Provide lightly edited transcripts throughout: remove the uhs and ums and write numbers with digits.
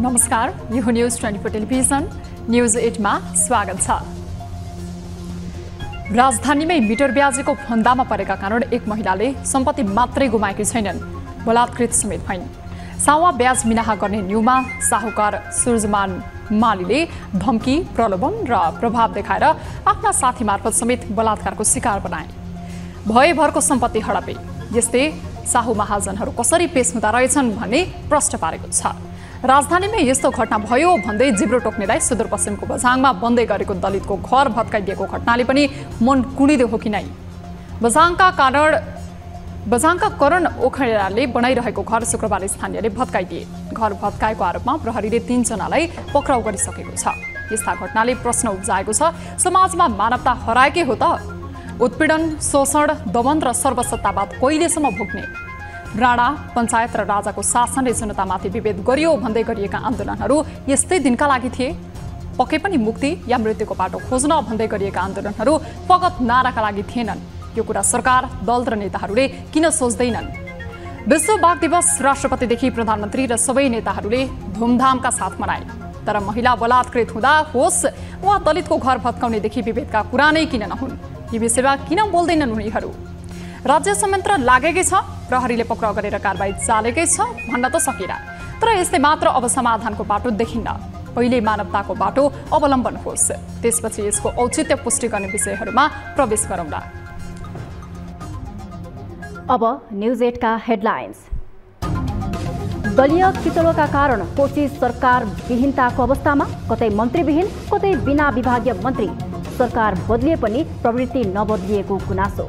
नमस्कार, यो news 24 television news 8 मा स्वागत छ। राजधानीमै मिटर ब्याजको फन्दामा परेका कारण एक महिलाले सम्पत्ति मात्रै गुमाएकी छैनन्, बलात्कृत समेत भइन्। सावा ब्याज मिनाहा गर्ने न्यूमा साहुकार सूर्यमान मालीले धम्की, प्रलोभन र प्रभाव देखाएर आफ्ना साथी मार्फत समेत बलात्कारको शिकार बनाए। भयभरको सम्पत्ति हडपे। यस्तै साहु महाजनहरू कसरी पेश हुँदा रहेछन् भन्ने प्रश्न पारेको छ। राजधानीमै यस्तो घटना भयो भन्दै जिब्रो टोक्नेलाई सुदूरपश्चिमको बझाङमा बन्दै गरेको दलितको घर भत्काइदिएको घटनाले पनि मन कुँडिदो हो कि नै। बझाङका करण ओखरेलाले बनाइरहेको घर शुक्रबार स्थानीयले भत्काइदिए। घर भत्काएको आरोपमा प्रहरीले 3 जनालाई पक्राउ गरिसकेको छ। यस्ता घटनाले प्रश्न उब्जाएको छ, समाजमा मानवता हराएकै हो त? उत्पीडन, शोषण, दमन र सर्वसत्तावाद कहिलेसम्म भोग्ने? राणा, पञ्चायत र राजाको शासनले जनतामाथि विभेद गरियो भन्दै गरिएका आन्दोलनहरू यस्तै दिनका लागि थिए? पक्कै पनि मुक्ति या मृत्युको बाटो खोज्न भन्दै गरिएका आन्दोलनहरू फगत नाराका लागि थिएनन्। यो कुरा सरकार, दल र नेताहरूले किन सोच्दैनन्? विश्व बाघ दिवस राष्ट्रपतिदेखि प्रधानमन्त्री र सबै नेताहरूले धुमधामका साथ मनाए। तर महिला बलात्कृत हुँदा होस् वा दलितको घर भत्काउनेदेखि विभेदका कुरा नै किन नहुन्? यी विषयमा किन बोल्दैनन् उनीहरू? राज्य संयन्त्र लागेकै छ, प्रहरीले पक्राउ गरेर कारबाही चालेकै छ भन्न त सकिएला। तर यस्तै मात्र अब समाधानको बाटो देखिन्न। पहिले मानवताको बाटो अवलम्बन होस्, त्यसपछि यसको औचित्य पुष्टि गर्ने विषयहरूमा प्रवेश गरौँला। अब न्यूज 8 का हेडलाइन्स। दलीय किचलोका कारण कोशी सरकार विहीनताको अवस्थामा, कतै मन्त्रीविहीन कतै बिना विभागीय मन्त्री। सरकार बदलिए पनि प्रवृत्ति नबदलिएको गुनासो।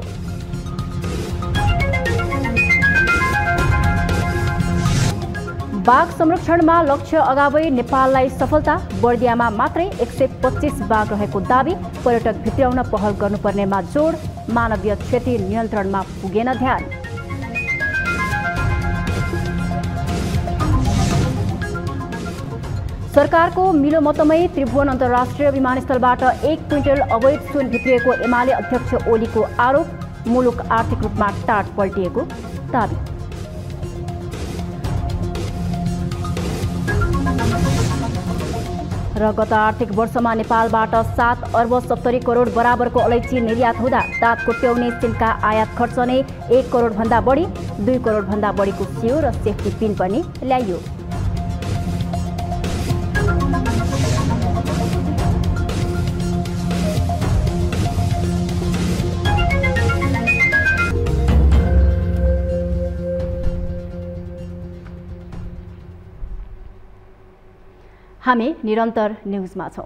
बाघ संरक्षणमा लक्ष्य अगावै नेपाललाई सफलता। बर्दियामा मात्रै 125 बाघ रहेको दाबी। पर्यटक भित्र्याउन पहल गर्नुपर्नेमा जोड। मानवीय क्षति नियन्त्रणमा पुगेन ध्यान। सरकारको मिलोमतमै त्रिभुवन अन्तर्राष्ट्रिय विमानस्थलबाट 1 क्विन्टल अवैध सुन भित्रिएको एमाले अध्यक्ष ओलीको आरोप। मुलुक आर्थिक रूपमा टाट पल्टिएको दाबी। र गत आर्थिक वर्षमा नेपालबाट 7 अर्ब 70 करोड बराबरको अलैँची निर्यात हुँदा दाँत कोट्याउने सिमका आयात खर्च नै 1 करोड भन्दा बढी। 2 करोड भन्दा बढीको सियो र सेफ्टी पिन पनि ल्याइयो। हामी निरन्तर न्यूजमा छौं।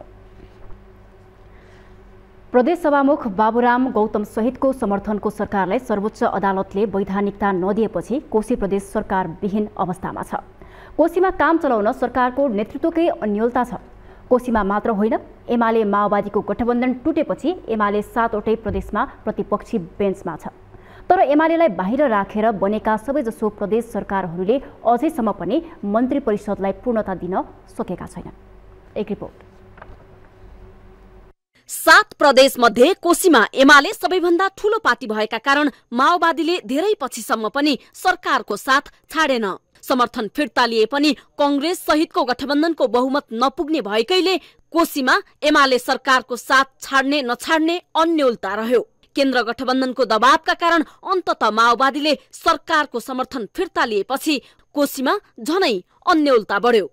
प्रदेश सभामुख बाबुराम गौतम सहितको समर्थनको सरकारलाई सर्वोच्च अदालतले वैधानिकता नदिएपछि कोशी प्रदेश सरकार विहीन अवस्थामा छ। कोशीमा काम चलाउन सरकारको नेतृत्वकै अन्योलता छ। कोशीमा मात्र होइन, एमाले माओवादीको गठबन्धन टुटेपछि एमाले 7 वटै प्रदेशमा प्रतिपक्षी बेन्चमा छ। तर एमालेलाई बाहिर राखेर बनेका सबैजसो प्रदेश सरकारहरूले अझैसम्म पनि मन्त्री परिषदलाई पूर्णता दिन सकेका छैनन्। एक रिपोर्ट। 7 प्रदेश मध्ये कोशीमा एमाले सबैभन्दा ठूलो पार्टी भएका कारण माओवादीले धेरै पछिसम्म पनि सरकारको साथ छाडेन। समर्थन फिर्ता लिए पनि कांग्रेस सहितको गठबन्धनको बहुमत नपुग्ने भएकैले कोशीमा एमाले सरकारको साथ छाड्ने नछाड्ने अन्योलता रह्यो। केन्द्र गठबन्धनको दबावका कारण अन्ततः माओवादीले सरकारको समर्थन फिर्ता लिएपछि कोशीमा झनै अन्योलता बढ्यो।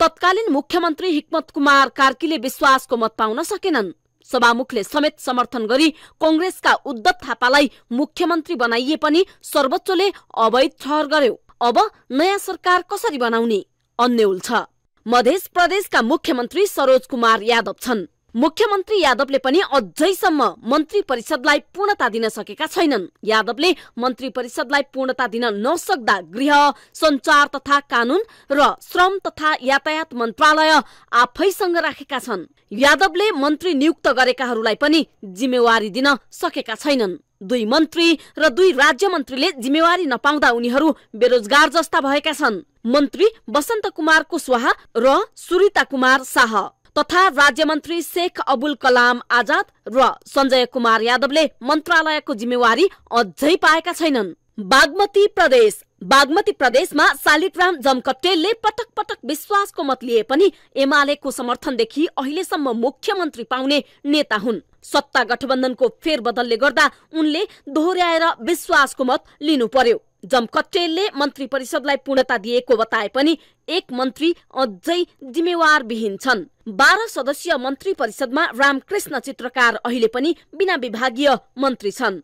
तत्कालीन मुख्यमन्त्री हिक्मत कुमार कार्कीले विश्वासको मत पाउन सकेनन्। सभामुखले समेत समर्थन गरी कांग्रेसका उद्धव थापालाई मुख्यमन्त्री बनाइए पनि सर्वोच्चले अवैध ठहर गर्यो। अब नयाँ सरकार कसरी बनाउने अन्यल छ। मध्य प्रदेशका मुख्यमन्त्री सरोज कुमार यादव छन्। मुख्यमन्त्री यादवले पनि अझैसम्म मन्त्री परिषदलाई पूर्णता दिन सकेका छैनन्। यादवले मन्त्री परिषदलाई पूर्णता दिन नसक्दा गृह, सञ्चार तथा कानून र श्रम तथा यातायात मन्त्रालय आफैसँग राखेका छन्। यादवले मन्त्री नियुक्त गरेकाहरूलाई पनि जिम्मेवारी दिन सकेका छैनन्। 2 मन्त्री र 2 राज्य मन्त्रीले जिम्मेवारी नपाउँदा उनीहरू बेरोजगार जस्ता भएका छन्। मन्त्री वसन्त कुमार कुशवाहा र सुरिता कुमार शाह तथा राज्य मन्त्री शेख अबुल कलाम आजाद र सञ्जय कुमार यादवले मन्त्रालयको जिम्मेवारी अझै पाएका छैनन्। बागमती प्रदेश बागमती प्रदेशमा शालिग्राम जमकट्टेलले पटक पटक विश्वासको मत लिए पनि एमालेको समर्थनदेखि अहिलेसम्म मुख्यमन्त्री पाउने नेता हुन्। सत्ता गठबन्धनको फेरबदलले गर्दा उनले दोहोर्याएर विश्वासको मत लिनु पर्यो। जमकट्टेलले मन्त्री परिषदलाई पूर्णता दिएको बताए पनि एक मन्त्री अझै जिम्मेवार विहीन छन्। 12 सदस्यीय मन्त्री परिषदमा रामकृष्ण चित्रकार अहिले पनि बिना विभागीय मन्त्री छन्।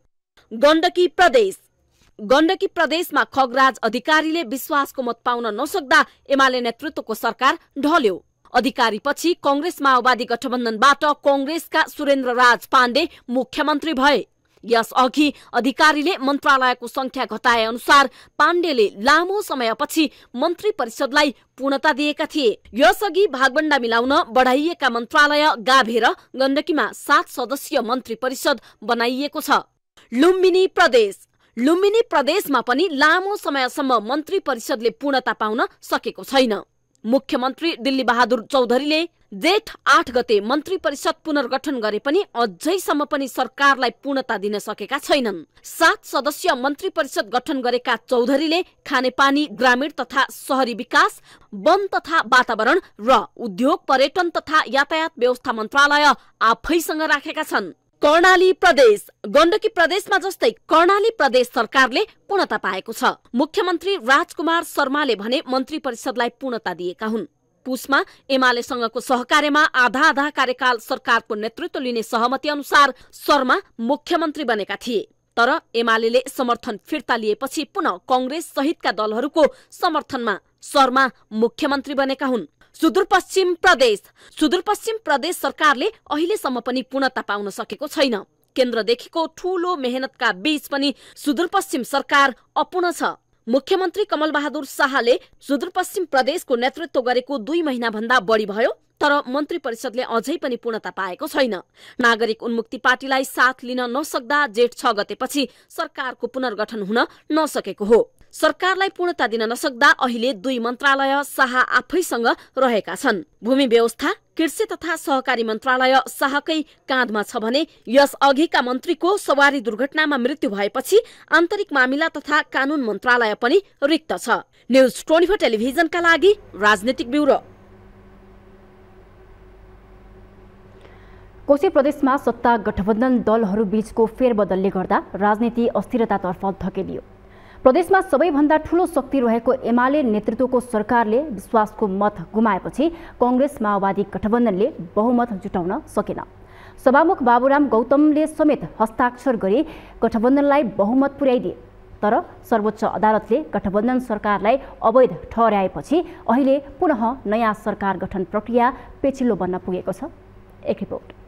गण्डकी प्रदेशमा खगराज अधिकारीले विश्वासको मत पाउन नसक्दा एमाले नेतृत्वको सरकार ढल्यो। अधिकारीपछि कांग्रेस माओवादी गठबन्धनबाट कांग्रेसका सुरेन्द्र राज पाण्डे मुख्यमन्त्री भए। यसअघि अधिकारीले मन्त्रालयको संख्या घटाए अनुसार पाण्डेले लामो समयपछि मन्त्री परिषदलाई पूर्णता दिएका थिए। यसअघि भागबण्डा मिलाउन बढाइएका मन्त्रालय गाभेर गण्डकीमा 7 सदस्यीय मन्त्री परिषद बनाइएको छ। लुम्बिनी प्रदेशमा पनि लामो समयसम्म मन्त्री परिषदले पूर्णता पाउन सकेको छैन। मुख्यमन्त्री दिल्ली बहादुर चौधरीले जेठ 8 गते मन्त्री परिषद पुनर्गठन गरे पनि अझैसम्म पनि सरकारलाई पूर्णता दिन सकेका छैनन्। 7 सदस्यीय मन्त्री परिषद गठन गरेका चौधरीले खानेपानी, ग्रामीण तथा शहरी विकास, वन तथा वातावरण र उद्योग, पर्यटन तथा यातायात व्यवस्था मन्त्रालय आफैसँग राखेका छन्। गण्डकी प्रदेशमा जस्तै कर्णाली प्रदेश सरकारले पूर्णता पाएको छ। मुख्यमन्त्री राजकुमार शर्माले भने मन्त्री परिषदलाई पूर्णता दिएका हुन्। पुसमा एमालेसँगको सहकार्यमा आधा कार्यकाल सरकारको नेतृत्व लिने सहमति अनुसार शर्मा मुख्यमन्त्री बनेका थिए। तर एमालेले समर्थन फिर्ता लिएपछि पुनः कांग्रेस सहितका दलहरूको समर्थनमा शर्मा मुख्यमन्त्री बनेका हुन्। सुदूरपश्चिम प्रदेश सरकारले अहिलेसम्म पनि पूर्णता पाउन सकेको छैन। केन्द्रदेखिको ठूलो मेहनतका बीच पनि सुदूरपश्चिम सरकार अपूर्ण छ। मुख्यमन्त्री कमल बहादुर शाहले सुदूरपश्चिम प्रदेशको नेतृत्व गरेको 2 महिना भन्दा बढी भयो, तर मन्त्री परिषदले अझै पनि पूर्णता पाएको छैन। नागरिक उन्मुक्ति पार्टीलाई साथ लिन नसक्दा जेठ 6 गतेपछि सरकारको पुनर्गठन हुन नसकेको हो। सरकारलाई पूर्णता दिन नसक्दा अहिले 2 मन्त्रालय शाह आफैसँग रहेका छन्। भूमि व्यवस्था, कृषि तथा सहकारी मन्त्रालय शाहकै काँधमा छ भने यस अघिका मन्त्रीको सवारी दुर्घटनामा मृत्यु भएपछि आन्तरिक मामिला तथा कानून मन्त्रालय पनि रिक्त छ। न्यूज 24 टेलिभिजनका लागि राजनीतिक ब्युरो। कोशी प्रदेशमा सत्ता गठबन्धन दलहरू बीचको फेरबदलले गर्दा राजनीति अस्थिरतातर्फ धकेलियो। प्रदेशमा सबैभन्दा ठूलो शक्ति रहेको एमाले नेतृत्वको सरकारले विश्वासको मत गुमाएपछि कांग्रेस माओवादी गठबन्धनले बहुमत जुटाउन सकेन। सभामुख बाबुराम गौतमले समेत हस्ताक्षर गरी गठबन्धनलाई बहुमत पुर्याइदिए। तर सर्वोच्च अदालतले गठबन्धन सरकारलाई अवैध ठहर्याएपछि अहिले पुनः नयाँ सरकार गठन प्रक्रिया पेचिलो बन्न पुगेको छ। एक रिपोर्ट।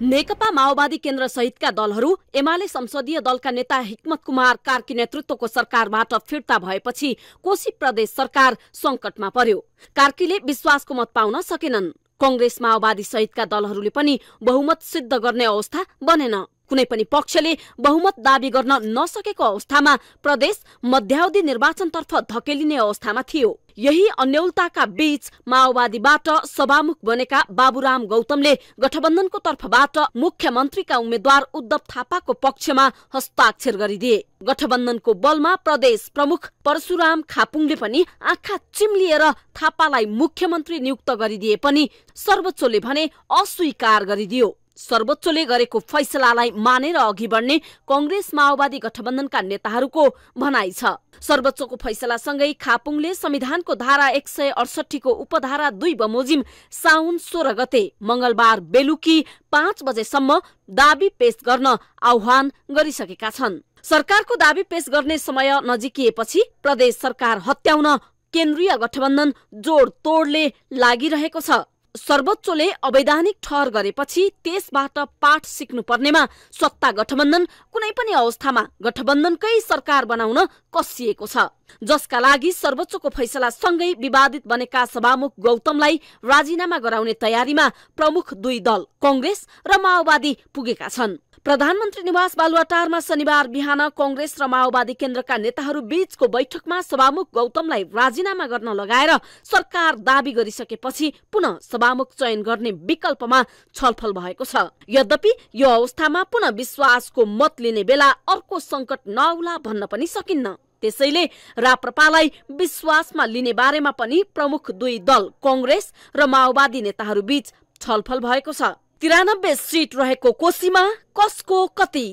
नेकपा माओवादी केन्द्र सहितका दलहरू एमाले संसदीय दलका नेता हिक्मत कुमार कार्की नेतृत्वको सरकारबाट फिर्ता भएपछि कोशी प्रदेश सरकार संकटमा पर्यो। कार्कीले विश्वासको मत पाउन सकेनन्। कांग्रेस माओवादी सहितका दलहरूले पनि बहुमत सिद्ध गर्ने अवस्था बनेन। कुनै पनि पक्षले बहुमत दाबी गर्न नसकेको अवस्थामा प्रदेश मध्यावधि निर्वाचनतर्फ धकेलिने अवस्थामा थियो। यही अन्यलताका बीच माओवादीबाट सभामुख बनेका बाबुराम गौतमले गठबन्धनको तर्फबाट मुख्यमन्त्रीका उम्मेद्वार उद्धव थापाको पक्षमा हस्ताक्षर गरिदिए। गठबन्धनको बलमा प्रदेश प्रमुख परशुराम खापुङले पनि आँखा चिम्लिएर थापालाई मुख्यमन्त्री नियुक्त गरिदिए पनि सर्वोच्चले भने अस्वीकार गरिदियो। सर्वोच्चले गरेको फैसलालाई मानेर अघि बढ्ने कांग्रेस माओवादी गठबन्धनका नेताहरूको भनाइ छ। सर्वोच्चको फैसलासँगै खापुङले संविधानको धारा 168 को उपधारा 2 बमोजिम साउन 16 गते मंगलबार बेलुकी 5 बजेसम्म दाबी पेश गर्न आह्वान गरिसकेका छन्। सरकारको दाबी पेश गर्ने समय नजिकिएपछि प्रदेश सरकार हत्याउन केन्द्रीय गठबन्धन जोड तोडले लागिरहेको छ। सर्वोच्चले अवैधानिक ठहर गरेपछि त्यसबाट पाठ सिक्नु पर्नेमा सत्ता गठबन्धन कुनै पनि अवस्थामा गठबन्धनकै सरकार बनाउन कसिएको छ, जसका लागि सर्वोच्चको फैसला सँगै विवादित बनेका सभामुख गौतमलाई राजीनामा गराउने तयारीमा प्रमुख 2 दल कांग्रेस र माओवादी पुगेका छन्। प्रधानमन्त्री निवास बालुवाटारमा शनिबार बिहान कांग्रेस र माओवादी केन्द्रका नेताहरू बीचको बैठकमा सभामुख गौतमलाई राजीनामा गर्न लगाएर सरकार दाबी गरिसकेपछि पुनः सभामुख चयन गर्ने विकल्पमा छलफल भएको छ। यद्यपि यो अवस्थामा पुनः विश्वासको मत लिने बेला अर्को संकट नआउला भन्न पनि सकिन्न। त्यसैले राप्रपालाई विश्वासमा लिने बारेमा पनि प्रमुख दुई दल कांग्रेस र माओवादी नेताहरू बीच छलफल भएको छ। 93 सीट रहेको कोसीमा कसको कति?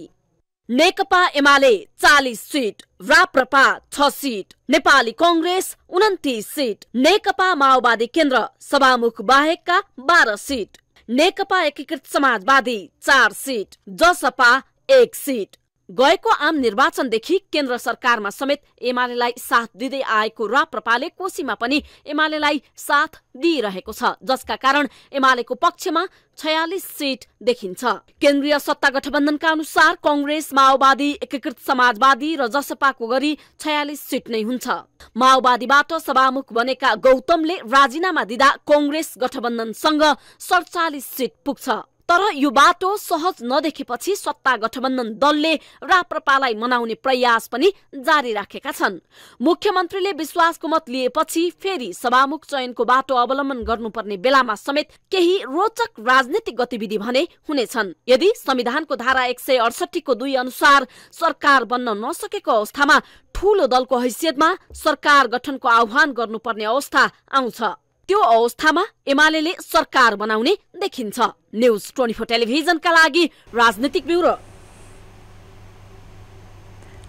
नेकपा एमाले 40 सीट, राप्रपा 6 सीट, नेपाली कांग्रेस 29 सीट, नेकपा माओवादी केन्द्र सभामुख बाहेकका 12 सीट, नेकपा एकीकृत समाजवादी 4 सीट, जसपा 1 सीट। गएको आम निर्वाचनदेखि केन्द्र सरकारमा समेत एमालेलाई साथ दिँदै आएको राप्रपाले कोसीमा पनि एमालेलाई साथ दिइरहेको छ, जसका कारण एमालेको पक्षमा 46 सीट देखिन्छ। केन्द्रीय सत्ता गठबन्धनका अनुसार कांग्रेस, माओवादी, एकीकृत समाजवादी र जसपाको गरी 46 सीट नै हुन्छ। माओवादीबाट सभामुख बनेका गौतमले राजीनामा दिँदा कांग्रेस गठबन्धनसँग 47 सीट पुग्छ। तर यो बाटो सहज नदेखेपछि सत्ता गठबन्धन दलले राप्रपालाई मनाउने प्रयास पनि जारी राखेका छन्। मुख्यमन्त्रीले विश्वासको मत लिएपछि फेरि सभामुख चयनको बाटो अवलम्बन गर्नुपर्ने बेलामा समेत केही रोचक राजनीतिक गतिविधि भने हुनेछन्। यदि संविधानको धारा 168 को 2 अनुसार सरकार बन्न नसकेको अवस्थामा ठूलो दलको हैसियतमा सरकार गठनको आह्वान गर्नुपर्ने अवस्था आउँछ। त्यो अवस्थामा एमालेले सरकार बनाउने देखिन्छ। न्यूज 24 टेलिभिजनका लागि राजनीतिक ब्युरो।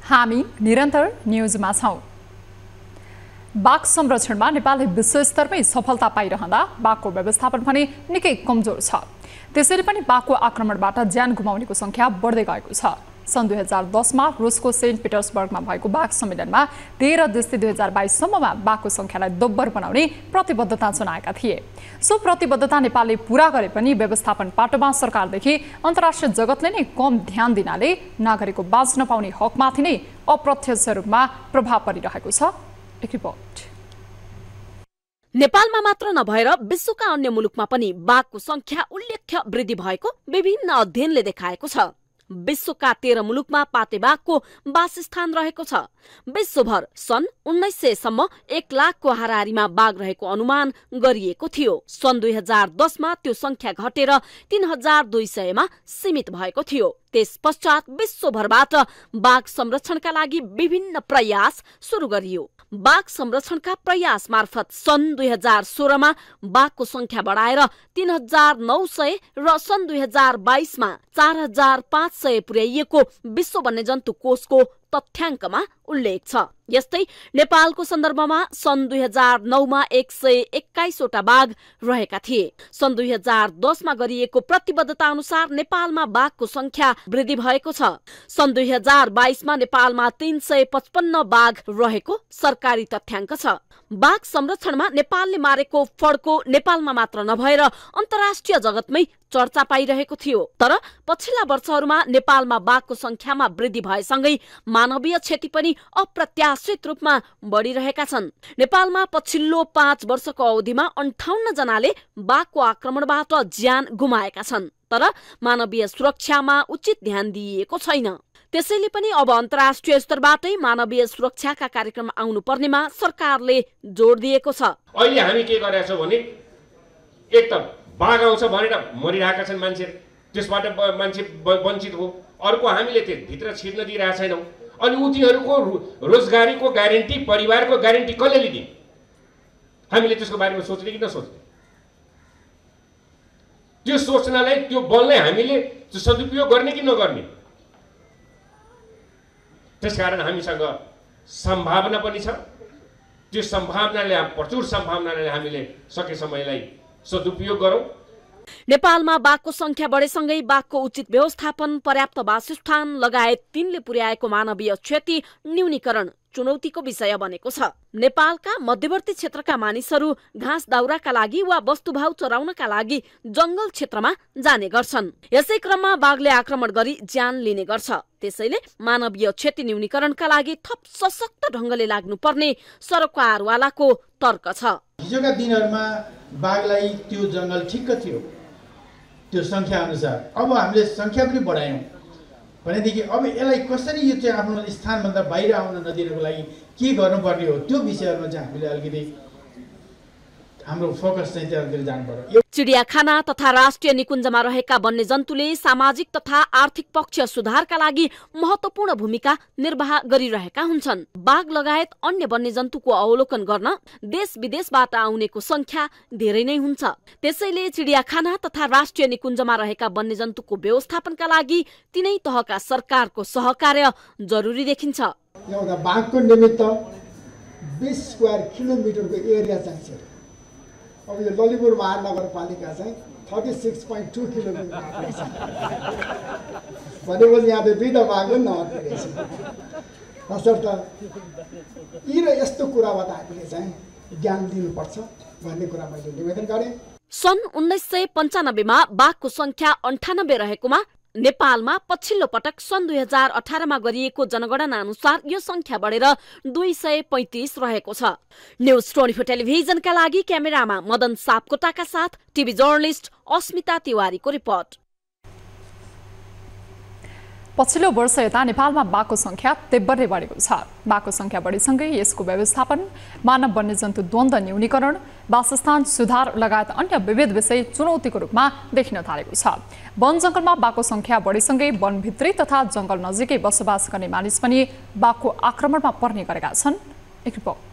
हामी निरन्तर न्यूजमा छौं। बाघ संरक्षणमा नेपालले विश्वस्तरमै सफलता पाइरहँदा बाघको व्यवस्थापन पनि निकै कमजोर छ। त्यसैले पनि बाघको आक्रमणबाट ज्यान गुमाउनेको संख्या बढ्दै गएको छ। सन् 2010 मा रुसको सेन्ट पिटर्सबर्गमा भएको बाघ सम्मेलनमा 13 देखि 2022 सम्ममा बाघको संख्यालाई दोब्बर बनाउने प्रतिबद्धता जनाएका थिए। सो प्रतिबद्धता नेपालले पूरा गरे पनि व्यवस्थापन पाटोमा सरकारदेखि अन्तर्राष्ट्रिय जगतले नै कम ध्यान दिनाले नागरिकको बाँच्न पाउने हकमाथि नै अप्रत्यक्ष रूपमा प्रभाव परिरहेको छ। एक रिपोर्ट। नेपालमा मात्र नभएर विश्वका अन्य मुलुकमा पनि बाघको संख्या उल्लेख्य वृद्धि भएको विभिन्न अध्ययनले देखाएको छ। विश्वका 13 मुलुकमा पाते बाघको वासस्थान रहेको छ। विश्वभर सन् 1900 सम्म 1 लाखको हाराहारीमा बाघ रहेको अनुमान गरिएको थियो। सन् 2010 मा त्यो संख्या घटेर 3200 मा सीमित भएको थियो। त्यस पश्चात विश्वभरबाट बाघ संरक्षणका लागि विभिन्न प्रयास सुरु गरियो। बाघ संरक्षणका प्रयास मार्फत सन् 2016 मा बाघको संख्या बढाएर 3900 र सन् 2022 मा 4500 पुर्याइएको विश्व वन्यजन्तु कोषको तथ्याङ्कमा उल्लेख छ। यस्तै नेपालको सन्दर्भमा सन् 2009 मा 121 वटा बाघ रहेका थिए। सन् 2010 मा गरिएको प्रतिबद्धता अनुसार नेपालमा बाघको संख्या वृद्धि भएको छ। सन् 2022 मा नेपालमा 355 बाघ रहेको सरकारी तथ्याङ्क छ। बाघ संरक्षणमा नेपालले मारेको फड्को नेपालमा मात्र नभएर अन्तर्राष्ट्रिय जगतमै चर्चा पाइरहेको थियो। तर पछिल्ला वर्षहरूमा नेपालमा बाघको संख्यामा वृद्धि भएसँगै मानवीय क्षति पनि अप्रत्याशित रूपमा बढिरहेका छन्। नेपालमा पछिल्लो 5 वर्षको अवधिमा 58 जनाले बाघको आक्रमणबाट ज्यान गुमाएका छन्। तर मानवीय सुरक्षामा उचित ध्यान दिइएको छैन। त्यसैले पनि अब अन्तर्राष्ट्रिय स्तरबाटै मानवीय सुरक्षाका कार्यक्रम आउनु पर्नेमा सरकारले जोड दिएको छ। अहिले हामी के गरेका छौं भने एक त बाघ आउँछ भनेर मरिरहेका छन् मान्छे, त्यसबाट मान्छे वञ्चित हो। अर्को हामीले त्यो भित्र छिर्न दिइरहेका छैनौं। अनि उनीहरूको रोजगारीको ग्यारेन्टी, परिवारको ग्यारेन्टी कसले लिने? हामीले त्यसको बारेमा सोच्ने कि नसोच्ने? त्यो सोच्नलाई, त्यो बललाई हामीले सदुपयोग गर्ने कि नगर्ने? त्यसकारण हामीसँग सम्भावना पनि छ। त्यो सम्भावनाले, प्रचुर सम्भावनाले हामीले सकेसम्मलाई सदुपयोग गरौं। नेपालमा बाघको संख्या बढेसँगै बाघको उचित व्यवस्थापन, पर्याप्त वासस्थान लगायत तिनले पुर्याएको मानवीय क्षति न्यूनीकरण चुनौतीको विषय बनेको छ। नेपालका मध्यवर्ती क्षेत्रका मानिसहरू घाँस दाउराका लागि वा वस्तुभाउ चराउनका लागि जंगल क्षेत्रमा जाने गर्छन्। यसै क्रममा बाघले आक्रमण गरी ज्यान लिने गर्छ। त्यसैले मानवीय क्षति न्यूनीकरणका लागि थप सशक्त ढंगले लाग्नुपर्ने सरकारवालाको तर्क छ। हिजोका दिनहरूमा बाघलाई त्यो जंगल ठिक्क थियो त्यो संख्या अनुसार। अब हामीले संख्या पनि बढायौं भनेदेखि अब यसलाई कसरी यो चाहिँ आफ्नो स्थानभन्दा बाहिर आउन नदिनको लागि के गर्नुपर्ने हो, त्यो विषयहरुमा चाहिँ हामीले अलिकति हाम्रो फोकस चाहिँ त्यतातिर जानु पर्यो। चिडियाखाना तथा राष्ट्रिय निकुञ्जमा रहेका वन्यजन्तुले सामाजिक तथा आर्थिक पक्ष सुधारका लागि महत्वपूर्ण भूमिका निर्वाह गरिरहेका हुन्छन्। बाघ लगायत अन्य वन्यजन्तुको अवलोकन गर्न देश विदेशबाट आउनेको संख्या धेरै नै हुन्छ। त्यसैले चिडियाखाना तथा राष्ट्रिय निकुञ्जमा रहेका वन्यजन्तुको व्यवस्थापनका लागि तीनै तहका सरकारको सहकार्य जरुरी देखिन्छ। एउटा बाघको निमित्त 20 स्क्वायर किलोमिटरको एरिया चाहिन्छ। अब यो ललितपुर महानगरपालिका चाहिँ 36.2 किलोमिटर भनेपछि यहाँ त 2 बाघ नहुँदैछ। तसर्थ यी र यस्तो कुराबाट हामीले चाहिँ ज्ञान दिनुपर्छ भन्ने कुरा मैले निवेदन गरेँ। सन् 1995 मा बाघको संख्या 98 रहेकोमा नेपालमा पछिल्लो पटक सन् 2018 मा गरिएको जनगणना अनुसार यो संख्या बढेर 235 रहेको छ। न्यूज 24 टेलिभिजनका लागि क्यामेरामा मदन सापकोटाका साथ टिभी जर्नलिस्ट अस्मिता तिवारीको रिपोर्ट। पछिल्लो वर्ष यता नेपालमा बाघको संख्या तीव्रै बढेको छ। बाघको संख्या बढीसँगै यसको व्यवस्थापन, मानव वन्यजन्तु द्वन्द्व न्यूनीकरण, वासस्थान सुधार लगायत अन्य विविध विषय चुनौतीको रूपमा देखिन थालेको छ। वन जंगलमा बाघको संख्या बढीसँगै वनभित्री तथा जंगल नजिकै बसोबास गर्ने मानिस पनि बाघको आक्रमणमा पर्ने गरेका छन्। एक रिपोर्ट।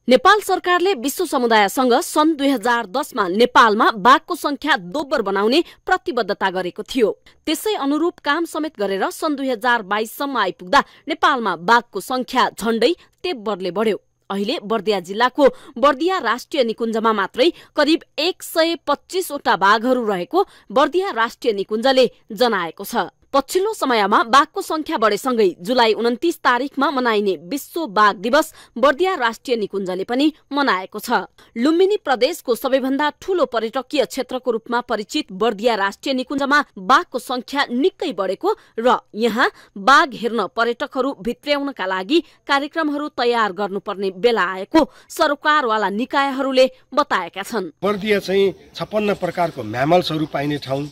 नेपाल सरकारले विश्व समुदायसँग सन् 2010 मा नेपालमा बाघको संख्या दोब्बर बनाउने प्रतिबद्धता गरेको थियो। त्यसै अनुरूप काम समेत गरेर सन् 2022 सम्म आइपुग्दा नेपालमा बाघको संख्या झण्डै तेब्बरले बढ्यो। अहिले बर्दिया जिल्लाको बर्दिया राष्ट्रिय निकुञ्जमा मात्रै करिब 125 वटा बाघहरू रहेको बर्दिया राष्ट्रिय निकुञ्जले जनाएको छ। पछिल्लो समयमा बाघको संख्या बढेसँगै जुलाई 29 तारिखमा मनाइने विश्व बाघ दिवस बर्दिया राष्ट्रिय निकुञ्जले पनि मनाएको छ। लुम्बिनी प्रदेशको सबैभन्दा ठूलो पर्यटकीय क्षेत्रको रूपमा परिचित बर्दिया राष्ट्रिय निकुञ्जमा बाघको संख्या निकै बढेको र यहाँ बाघ हेर्न पर्यटकहरू भित्र्याउनका लागि कार्यक्रमहरू तयार गर्नुपर्ने बेला आएको सरकारवाला निकायहरूले बताएका छन्। बर्दिया चाहिँ 56 प्रकारको म्यामल्सहरू पाइने ठाउँ,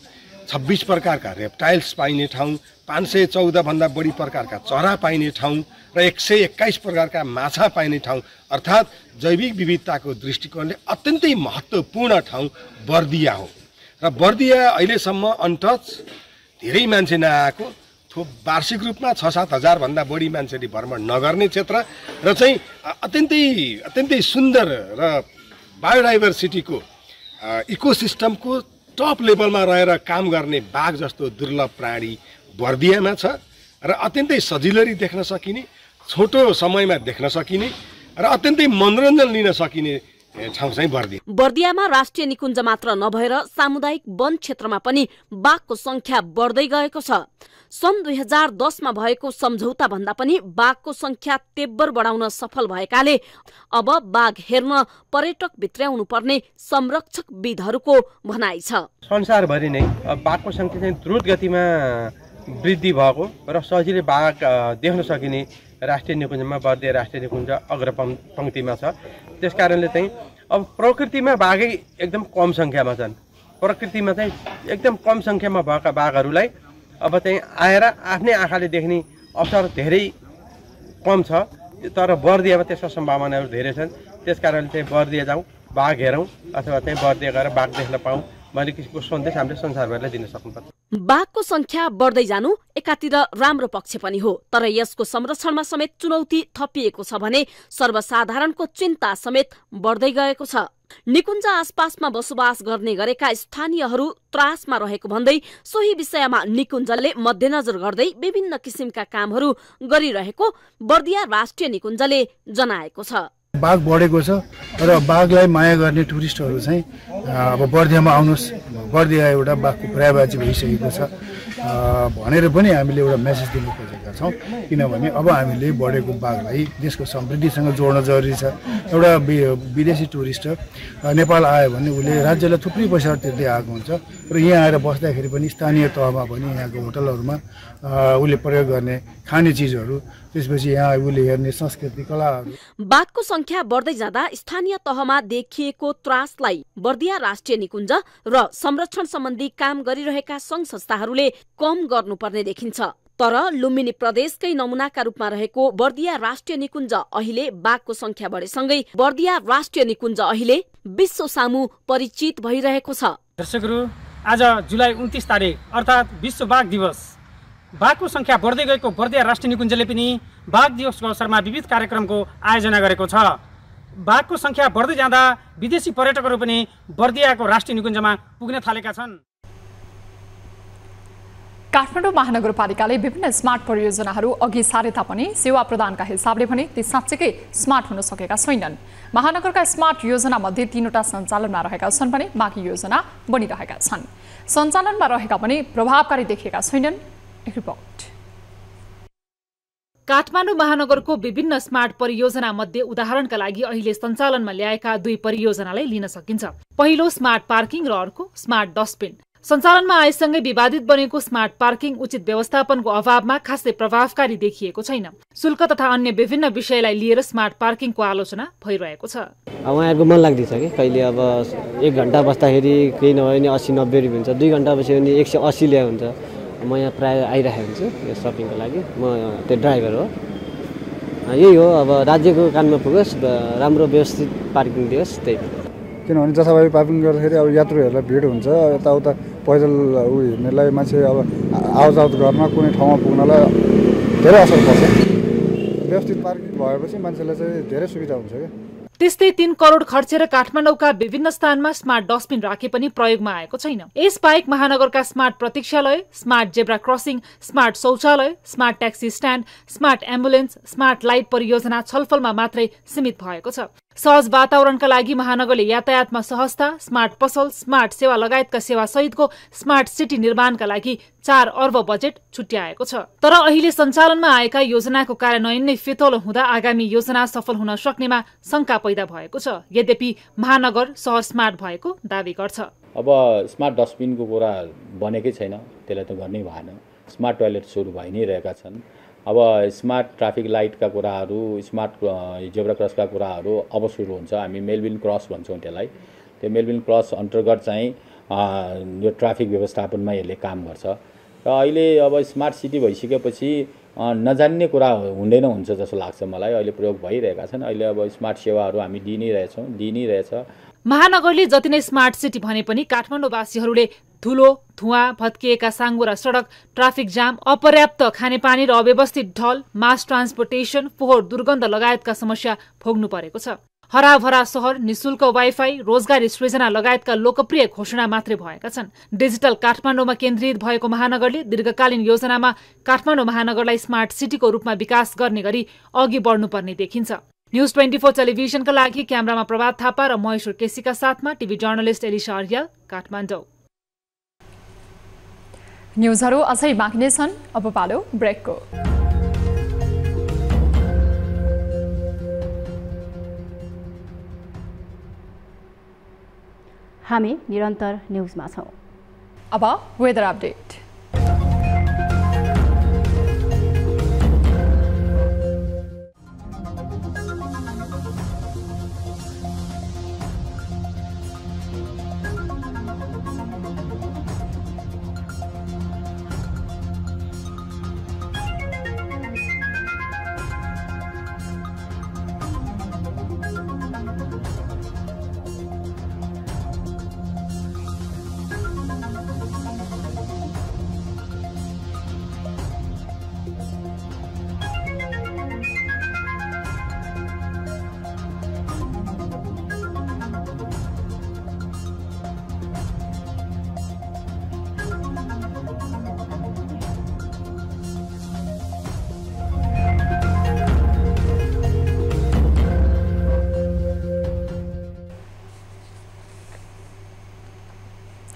26 प्रकारका रेप्टाइल्स पाइने ठाउँ, 514 भन्दा बढी प्रकारका चरा पाइने ठाउँ र 121 प्रकारका माछा पाइने ठाउँ, अर्थात् जैविक विविधताको दृष्टिकोणले अत्यन्तै महत्त्वपूर्ण ठाउँ बर्दिया हो। र बर्दिया अहिलेसम्म अनटच धेरै मान्छे नआएको, वार्षिक रूपमा 6-7 हजार भन्दा बढी मान्छेले भ्रमण नगर्ने क्षेत्र र चाहिँ अत्यन्तै सुन्दर र बायोडाइभर्सिटीको इकोसिस्टमको टप लेभलमा रहेर काम गर्ने बाघ जस्तो दुर्लभ प्राणी बर्दियामा छ र अत्यन्तै सजिलरी देख्न सकिने, छोटो समयमा देख्न सकिने र अत्यन्तै मनोरञ्जन लिन सकिने ठाउँ चाहिँ बर्दिया। बर्दियामा राष्ट्रिय निकुञ्ज मात्र नभएर सामुदायिक वन क्षेत्रमा पनि बाघको संख्या बढ्दै गएको छ। सन् 2010 मा भएको सम्झौता भन्दा पनि बाघको संख्या तेब्बर बढाउन सफल भएकाले अब बाघ हेर्न पर्यटक भित्र्याउनु पर्ने संरक्षकविदहरूको भनाइ छ। संसारभरि नै बाघको संख्या चाहिँ द्रुत गतिमा वृद्धि भएको र सजिलै बाघ देख्न सकिने राष्ट्रिय निकुञ्जमा बर्दिया राष्ट्रिय निकुञ्ज अग्रपङ्क्तिमा छ। त्यसकारणले चाहिँ अब प्रकृतिमा बाघै एकदम कम संख्यामा छन्। प्रकृतिमा चाहिँ एकदम कम संख्यामा भएका बाघहरूलाई अब चाहिँ आएर आफ्नै आँखाले देख्ने अवसर धेरै कम छ, तर बर्दियामा त्यसको सम्भावनाहरू धेरै छन्। त्यसकारणले चाहिँ बर्दिया जाउँ, बाघ हेरौँ अथवा चाहिँ बर्दिया गएर बाघ देख्न पाऊँ भन्ने किसिमको सन्देश हामीले संसारभरिलाई दिन सक्नुपर्छ। बाघको संख्या बढ्दै जानु एकातिर राम्रो पक्ष पनि हो, तर यसको संरक्षणमा समेत चुनौती थपिएको छ भने सर्वसाधारणको चिन्ता समेत बढ्दै गएको छ। निकुञ्ज आसपासमा बसोबास गर्ने गरेका स्थानीयहरू त्रासमा रहेको भन्दै सोही विषयमा निकुञ्जले मध्यनजर गर्दै विभिन्न किसिमका कामहरू गरिरहेको बर्दिया राष्ट्रिय निकुञ्जले जनाएको छ। बाघ बढेको छ र बाघलाई माया गर्ने टुरिस्टहरू चाहिँ अब बर्दियामा आउनुहोस्, बर्दिया एउटा बाघको पर्यायवाची भइसकेको छ भनेर पनि हामीले एउटा मेसेज दिन खोजेका छौँ। किनभने अब हामीले बढेको बाघलाई देशको समृद्धिसँग जोड्न जरुरी छ। एउटा विदेशी टुरिस्ट नेपाल आयो भने उसले राज्यलाई थुप्रै पैसा तिर्दै आएको हुन्छ र यहाँ आएर बस्दाखेरि पनि स्थानीय तहमा पनि यहाँको होटलहरूमा उसले प्रयोग गर्ने खाने चिजहरू, त्यसपछि यहाँ उसले हेर्ने संस्कृति कलाहरू। बाघको संख्या बढ्दै जाँदा स्थानीय तहमा देखिएको त्रासलाई बर्दिया राष्ट्रिय निकुञ्ज र संरक्षण सम्बन्धी काम गरिरहेका संघ संस्थाहरूले कम गर्नुपर्ने देखिन्छ। तर लुम्बिनी प्रदेशकै नमुनाका रूपमा रहेको बर्दिया राष्ट्रिय निकुञ्ज अहिले बाघको संख्या बढेसँगै बर्दिया राष्ट्रिय निकुञ्ज अहिले विश्व सामु परिचित भइरहेको छ। दर्शकहरू, आज जुलाई 29 तारिक अर्थात् विश्व बाघ दिवस, बाघको संख्या बढ्दै गएको बर्दिया राष्ट्रिय निकुञ्जले पनि बाघ दिवसको अवसरमा विविध कार्यक्रमको आयोजना गरेको छ। बाघको संख्या बढ्दै जाँदा विदेशी पर्यटकहरू पनि बर्दियाको राष्ट्रिय निकुञ्जमा पुग्न थालेका छन्। काठमाडौँ महानगरपालिकाले विभिन्न स्मार्ट परियोजनाहरू अघि सारे तापनि सेवा प्रदानका हिसाबले भने ती साँच्चैकै स्मार्ट हुन सकेका छैनन्। महानगरका स्मार्ट योजना मध्ये 3वटा सञ्चालनमा रहेका छन् भने बाँकी योजना बनिरहेका छन्। सञ्चालनमा रहेका पनि प्रभावकारी देखिएका छैनन्। एक रिपोर्ट। काठमाडौँ महानगरको विभिन्न स्मार्ट परियोजना मध्ये उदाहरणका लागि अहिले सञ्चालनमा ल्याएका 2 परियोजनालाई लिन सकिन्छ। पहिलो स्मार्ट पार्किङ र अर्को स्मार्ट डस्टबिन। सञ्चालनमा आएसँगै विवादित बनेको स्मार्ट पार्किङ उचित व्यवस्थापनको अभावमा खासै प्रभावकारी देखिएको छैन। शुल्क तथा अन्य विभिन्न विषयलाई लिएर स्मार्ट पार्किङको आलोचना भइरहेको छ। उहाँहरूको मन लाग्दैछ कि कहिले अब 1 घण्टा बस्दाखेरि केही नभए नि 80-90 रुपियाँ हुन्छ, 2 घण्टा बस्यो भने 180 ल्या हुन्छ। म यहाँ प्रायः आइरहेको हुन्छु यो सपिङको लागि, म त्यो ड्राइभर हो। यही हो, अब राज्यको कानमा पुगोस्, राम्रो व्यवस्थित पार्किङ दियोस्, त्यही। किनभने जथाभावी पार्किङ गर्दाखेरि अब यात्रुहरूलाई भिड हुन्छ, यताउता पैदल हिँड्नेलाई मान्छे अब आवत गर्न कुनै ठाउँमा पुग्नलाई धेरै असर पर्छ। व्यवस्थित पार्किङ भएपछि मान्छेलाई चाहिँ धेरै सुविधा हुन्छ क्या। त्यस्तै 3 करोड खर्चेर काठमाडौँका विभिन्न स्थानमा स्मार्ट डस्टबिन राखे पनि प्रयोगमा आएको छैन। यसबाहेक महानगरका स्मार्ट प्रतीक्षालय, स्मार्ट जेब्रा क्रसिङ, स्मार्ट शौचालय, smart taxi stand, smart ambulance, smart light परियोजना छलफलमा मात्रै सीमित भएको छ। सहज वातावरणका लागि महानगरले यातायातमा सहजता, स्मार्ट पसल, स्मार्ट सेवा लगायतका सेवा सहितको स्मार्ट सिटी निर्माणका लागि 4 अर्ब बजेट छुट्याएको छ। तर अहिले सञ्चालनमा आएका योजनाको कार्यान्वयन नै फितलो हुँदा आगामी योजना सफल हुन सक्नेमा शंका पैदा भएको छ। यद्यपि महानगर सहर स्मार्ट भएको दावी गर्छ। अब स्मार्ट डस्टबिनको कुरा बनेकै छैन, त्यसलाई त गर्नै भएन। स्मार्ट टोयलेट सुरु भइ नै रहेका छन्। अब स्मार्ट ट्राफिक लाइटका कुराहरू, स्मार्ट जेब्रा क्रसका कुराहरू अब सुरु हुन्छ। हामी मेलविन क्रस भन्छौँ त्यसलाई। त्यो मेलविन क्रस अन्तर्गत चाहिँ यो ट्राफिक व्यवस्थापनमा यसले काम गर्छ। र अहिले अब स्मार्ट सिटी भइसकेपछि नजान्ने कुरा हुँदैन हुन्छ जस्तो लाग्छ मलाई। अहिले प्रयोग भइरहेका छन्। अहिले अब स्मार्ट सेवाहरू हामी दिइ नै रहेछ। महानगरले जति नै स्मार्ट सिटी भने पनि काठमाडौँवासीहरूले धुलो, धुवा, भत्किएका साङ्गो र सडक, ट्राफिक जाम, अपर्याप्त खानेपानी र अव्यवस्थित ढल, मास ट्रान्सपोर्टेसन, फोहोर, दुर्गन्ध लगायतका समस्या भोग्नु परेको छ। हराभरा सहर, निशुल्क वाइफाई, रोजगारी सृजना लगायतका लोकप्रिय घोषणा मात्रै भएका छन्। डिजिटल काठमाडौँमा केन्द्रित भएको महानगरले दीर्घकालीन योजनामा काठमाडौँ महानगरलाई स्मार्ट सिटीको रूपमा विकास गर्ने गरी अघि बढ्नुपर्ने देखिन्छ। न्यूज 24 टेलिभिजनका लागि क्यामेरामा प्रभात थापा र महेश्वर केसीका साथमा टिभी जर्नलिस्ट एलिसा अर्याल, काठमाडौँ। न्यूजहरू अझै बाँकी नै छन्। अब पालो ब्रेकको। हामी निरन्तर न्यूजमा छौं। अब वेदर अपडेट।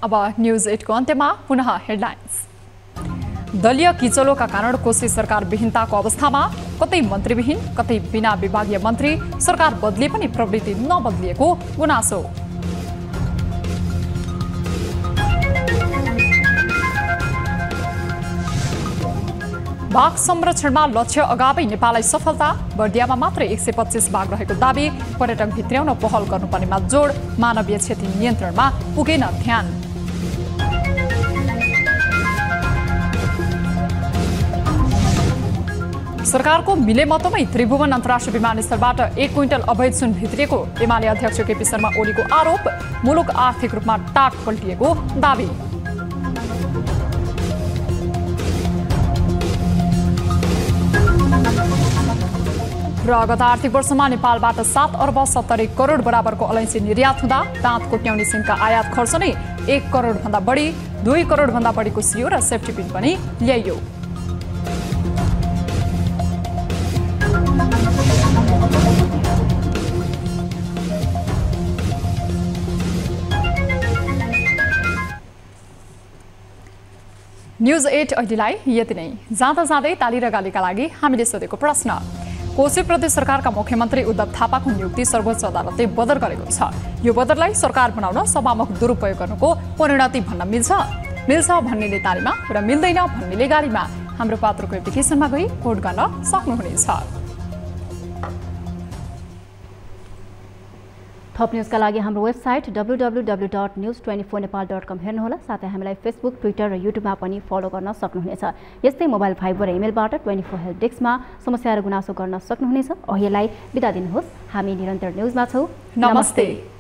अब न्यूज 8 को अन्त्यमा पुनः हेडलाइन्स। दलीय किचलोका कारण कोशी सरकार विहीनताको अवस्थामा कतै मन्त्रीविहीन, कतै बिना विभागीय मन्त्री, सरकार बदले पनि प्रवृत्ति नबदलिएको गुनासो। बाघ संरक्षणमा लक्ष्य अगावै नेपाललाई सफलता, बर्दियामा मात्रै 125 बाघ रहेको दावी, पर्यटक भित्र्याउन पहल गर्नुपर्नेमा जोड, मानवीय क्षति नियन्त्रणमा पुगेन ध्यान। सरकारको मिलेमतोमै त्रिभुवन अन्तर्राष्ट्रिय विमानस्थलबाट 1 क्विन्टल अवैध सुन भित्रिएको एमाले अध्यक्ष केपी शर्मा ओलीको आरोप। मुलुक आर्थिक रूपमा टाट पल्टिएको दावी। र गत आर्थिक वर्षमा नेपालबाट 7 अर्ब 70 करोड बराबरको अलैँची निर्यात हुँदा दाँत कोट्याउने सिमका आयात खर्च नै 1 करोड भन्दा बढी, 2 करोड भन्दा बढीको सियो र सेफ्टी पिन पनि ल्याइयो। न्युज 8 अहिलेलाई यति नै। जाँदा जाँदै ताली र गालीका लागि हामीले सोधेको प्रश्न। कोशी प्रदेश सरकारका मुख्यमन्त्री उद्धव थापाको नियुक्ति सर्वोच्च अदालतले बदर गरेको छ। यो बदरलाई सरकार बनाउन सभामुख दुरुपयोग गर्नुको परिणति भन्न मिल्छ भन्नेले तालीमा र मिल्दैन भन्नेले गालीमा। हाम्रो पात्रको एप्लिकेसनमा गई भोट गर्न सक्नुहुनेछ। थप न्युजका लागि हाम्रो वेबसाइट www.news24nepal.com हेर्नुहोला। साथै हामीलाई फेसबुक, ट्विटर र युट्युबमा पनि फलो गर्न सक्नुहुनेछ। यस्तै मोबाइल फाइबर र इमेलबाट 24 हेल्प डेस्कमा समस्या र गुनासो गर्न सक्नुहुनेछ। अहिलेलाई बिदा दिनुहोस्। हामी निरन्तर न्युजमा छौँ। नमस्ते।